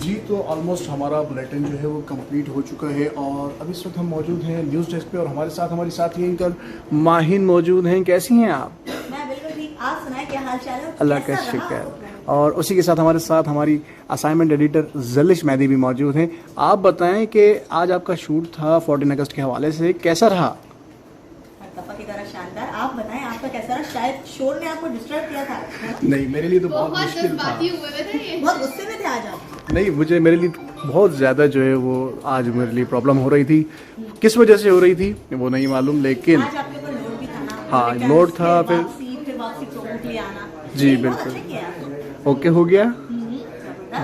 जी तो ऑलमोस्ट हमारा बुलेटिन जो है वो कंप्लीट हो चुका है और अभी इस वक्त हम मौजूद हैं न्यूज़ डेस्क पे और हमारे साथ ही एंकर माहिन मौजूद हैं। कैसी हैं आप? मैं बिल्कुल ठीक। आप सुनाएं क्या हाल चाल है? अल्लाह का शुक्र है। और उसी के साथ हमारी असाइनमेंट एडिटर जलिश मेहदी भी मौजूद हैं। आप बताएं कि आज आपका शूट था 14 अगस्त के हवाले से, कैसा रहा? दफा की तरह शानदार। आप बताएं आपका कैसा रहा? शायद शोर ने आपको डिस्टर्ब किया था। नहीं, मेरे लिए तो बहुत मुश्किल था। बहुत गुस्से में थे आज आप? नहीं, मेरे लिए बहुत ज़्यादा जो है वो आज मेरे लिए प्रॉब्लम हो रही थी। किस वजह से हो रही थी वो नहीं मालूम, लेकिन आज आपके ऊपर लोड भी था ना? हाँ, लोड था। फिर वापसी प्रोमो के लिए आना। जी बिल्कुल ओके हो गया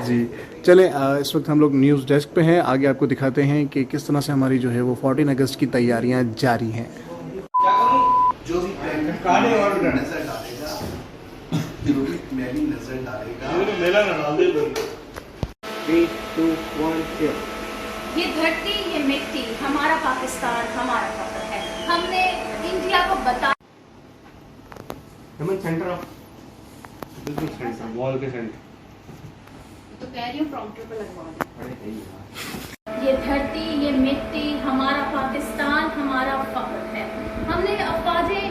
जी। चलें, इस वक्त हम लोग न्यूज़ डेस्क पे हैं। आगे आपको दिखाते हैं कि किस तरह से हमारी जो है वो 14 अगस्त की तैयारियां जारी हैं। जो भी काले और नजर डालेगा, मैंने नजर डालेगा, मेला ना डाल दे। 3, 2, 1 ये धरती ये मिट्टी हमारा पाकिस्तान हमारा फख्र है। हमने इंडिया को बता सेंटर ऑफ बिल्कुल सेंटर, वॉल के सेंटर। तो कह रही हूँ प्रॉम्प्टर पे लगवा दे। ये धरती ये मिट्टी हमारा पाकिस्तान हमारा फख्र है। हमने अफवाजे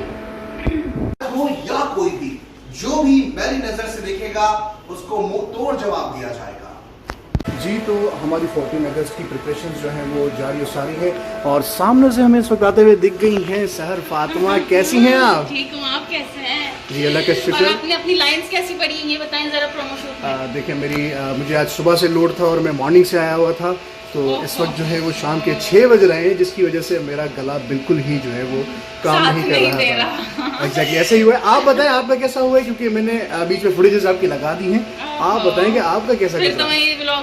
हो या कोई भी जो भी मेरी नजर से देखेगा उसको मुंह तोड़ जवाब दिया जाएगा। जी तो हमारी 14 अगस्त की प्रिपरेशंस जो हैं वो जारी सारी है और सामने से हमें इस वक्त आते हुए दिख गई हैं सहर फातिमा। कैसी हैं आप? ठीक हूँ, आप कैसे हैं? जी अल्लाह का और शुक्र। आपने अपनी लाइंस कैसी पढ़ी हैं ये बताएं जरा प्रोमो शूट में। देखिए मुझे आज सुबह से लोड था और मैं मॉर्निंग से आया हुआ था, तो इस वक्त जो है वो शाम के 6 बज रहे हैं, जिसकी वजह से मेरा गला बिल्कुल ही जो है वो काम साथ नहीं नहीं कर दे रहा था। एग्जैक्टली ऐसे ही हुआ है। आप बताएं आपका कैसा हुआ है, क्योंकि मैंने बीच में फुटेजेस आपकी लगा दी हैं। आप बताएं कि आपका कैसा फिर कैसा तो मैं ये व्लॉग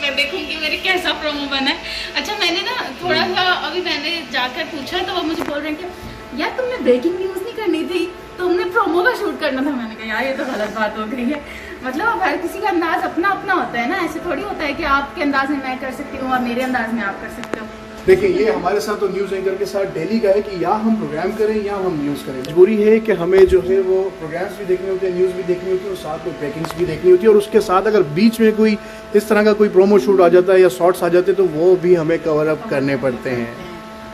मैं देखूंगी मेरे कैसा प्रोमो बना है। अच्छा मैंने ना थोड़ा सा अभी मैंने जाकर पूछा तो वो मुझे बोल रहे हैं कि यार तुमने ब्रेकिंग न्यूज नहीं करनी थी, तुमने प्रोमो का शूट करना था। मैंने कहा यार ये तो गलत बात हो गई है। मतलब अब हर किसी का अंदाज अपना अपना होता है ना, ऐसे थोड़ी होता है कि आपके अंदाज में मैं कर सकती हूँ और मेरे अंदाज में आप कर सकते हो। देखिए ये हमारे साथ तो न्यूज़ एंकर के साथ डेली का है कि या हम प्रोग्राम करें या हम न्यूज़ करें। मजबूरी है कि हमें जो है वो प्रोग्राम्स भी देखने होते हैं, न्यूज़ भी देखनी होती है और साथ में ब्रेकिंग्स भी देखनी होती है। और उसके साथ अगर बीच में कोई इस तरह का कोई प्रोमो शूट आ जाता है या शॉर्ट्स आ जाते हैं तो वो भी हमें कवर अप करने पड़ते हैं।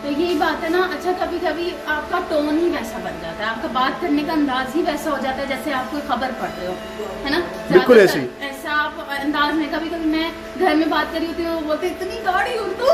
तो यही बात है ना। अच्छा कभी कभी आपका टोन ही वैसा बन जाता है, आपका बात करने का अंदाज ही वैसा हो जाता है जैसे आप कोई खबर पढ़ रहे हो, है ना? बिल्कुल ऐसे ही। ऐसा आप अंदाज में कभी कभी मैं घर में बात कर रही होती हूँ, बोलते इतनी गाड़ी उर्दू।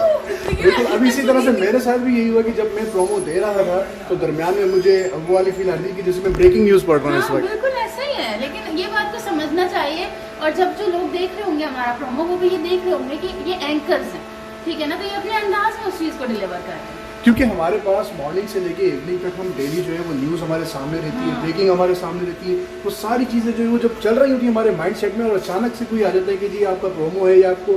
बिल्कुल अभी इसी तरह से मेरे साथ भी यही हुआ कि जब मैं प्रोमो दे रहा था तो दरमियान में मुझे वो वाली फील आ रही थी कि जैसे मैं ब्रेकिंग न्यूज़ पढ़ रहा हूँ इस वक्त। बिल्कुल ऐसा ही है, लेकिन ये बात को समझना चाहिए। और जब जो लोग देख रहे होंगे हमारा प्रोमो, वो भी ये देख रहे होंगे कि ये एंकर्स हैं, ठीक है ना? तो ये अपने अंदाज में उस चीज़ को डिलीवर कर रहे हैं। क्योंकि हमारे पास मॉर्निंग से लेके इवनिंग तक हम डेली जो है वो न्यूज़ हमारे सामने रहती है, ब्रेकिंग हमारे सामने रहती है। वो सारी चीज़ें जो है वो जब चल रही होती है हमारे माइंड सेट में और अचानक से कोई आ जाता है कि जी आपका प्रोमो है या आपको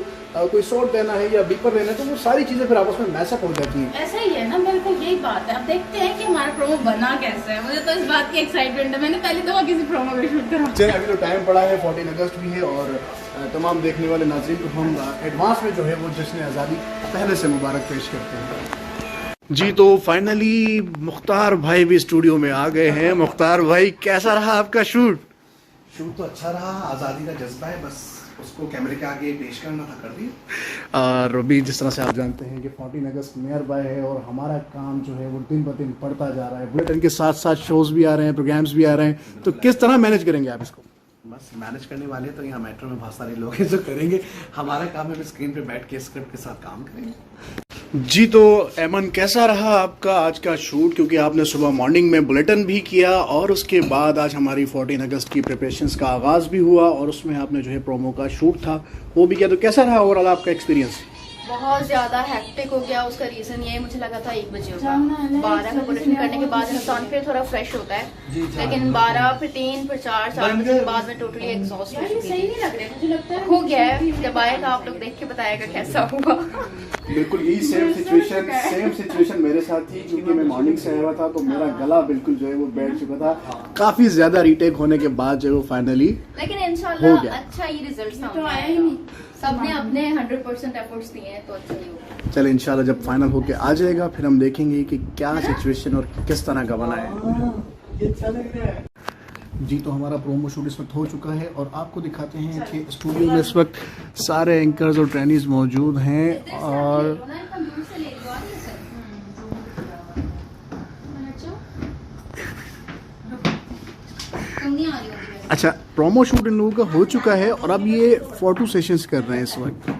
कोई शॉट देना है या बीपर लेना है, तो वो सारी चीज़ें फिर आपस में मैसअप हो जाती हैं। ऐसा ही है ना, बिल्कुल यही बात है। अब देखते हैं कि हमारा प्रोमो बना कैसा है। मुझे तो इस बात की एक्साइटमेंट है, मैंने पहली दफा किसी प्रोमो का शूट करा। चलिए अभी तो टाइम पड़ा है, 14 अगस्त भी है और तमाम देखने वाले नाज़रीन को हम एडवांस में जो है वो जश्न आज़ादी पहले से मुबारक पेश करते हैं। जी तो फाइनली मुख्तार भाई भी स्टूडियो में आ गए हैं। मुख्तार भाई कैसा रहा आपका शूट? शूट तो अच्छा रहा, आजादी का जज्बा है, बस उसको कैमरे के आगे पेश करना था, कर दिया। और अभी जिस तरह से आप जानते हैं कि 14 अगस्त नियर बाय है और हमारा काम जो है वो दिन ब दिन बढ़ता जा रहा है। बुलेटिन के साथ साथ शोज़ भी आ रहे हैं, प्रोग्राम्स भी आ रहे हैं, तो किस तरह मैनेज करेंगे आप इसको? बस मैनेज करने वाले तो यहाँ मेट्रो में बहुत सारे लोग हैं जो करेंगे। हमारा काम है स्क्रीन पे बैठ के स्क्रिप्ट के साथ काम करेंगे। जी तो ऐमन कैसा रहा आपका आज का शूट, क्योंकि आपने सुबह मॉर्निंग में बुलेटिन भी किया और उसके बाद आज हमारी 14 अगस्त की प्रिपरेशंस का आगाज़ भी हुआ और उसमें आपने जो है प्रोमो का शूट था वो भी किया, तो कैसा रहा ओवरऑल आपका एक्सपीरियंस? बहुत ज़्यादा हेक्टिक हो गया। उसका रीज़न ये मुझे लगा था 1 बजे होगा, 12 का बुलेटिन करने के बाद इंसान फिर थोड़ा फ्रेश होता है, लेकिन 12 फिर 3 फिर 4 बजे के बाद में टोटली एग्जॉस्ट हो चुकी थी। हो गया है, जब आएगा आप लोग देख के बताएगा कैसा हुआ। बिल्कुल यही सेम सिचुएशन मेरे साथ थी, क्योंकि मैं मॉर्निंग से आया हुआ था तो मेरा गला बिल्कुल जो है वो बैठ चुका था। काफ़ी ज़्यादा रीटेक होने के बाद जो है वो फाइनली लेकिन इंशाल्लाह अच्छा ही रिजल्ट सामने आया। सबने अपने 100% एफर्ट्स दिए हैं तो अच्छा ही होगा। चले इंशाल्लाह जब फाइनल होके आ जाएगा फिर हम देखेंगे कि क्या सिचुएशन और किस तरह का बना है। जी तो हमारा प्रोमो शूट इस वक्त हो चुका है और आपको दिखाते हैं कि स्टूडियो में इस वक्त सारे एंकर्स और ट्रेनीज मौजूद हैं और अच्छा प्रोमो शूट इन लोगों का हो चुका है और अब ये फोटो सेशंस कर रहे हैं इस वक्त।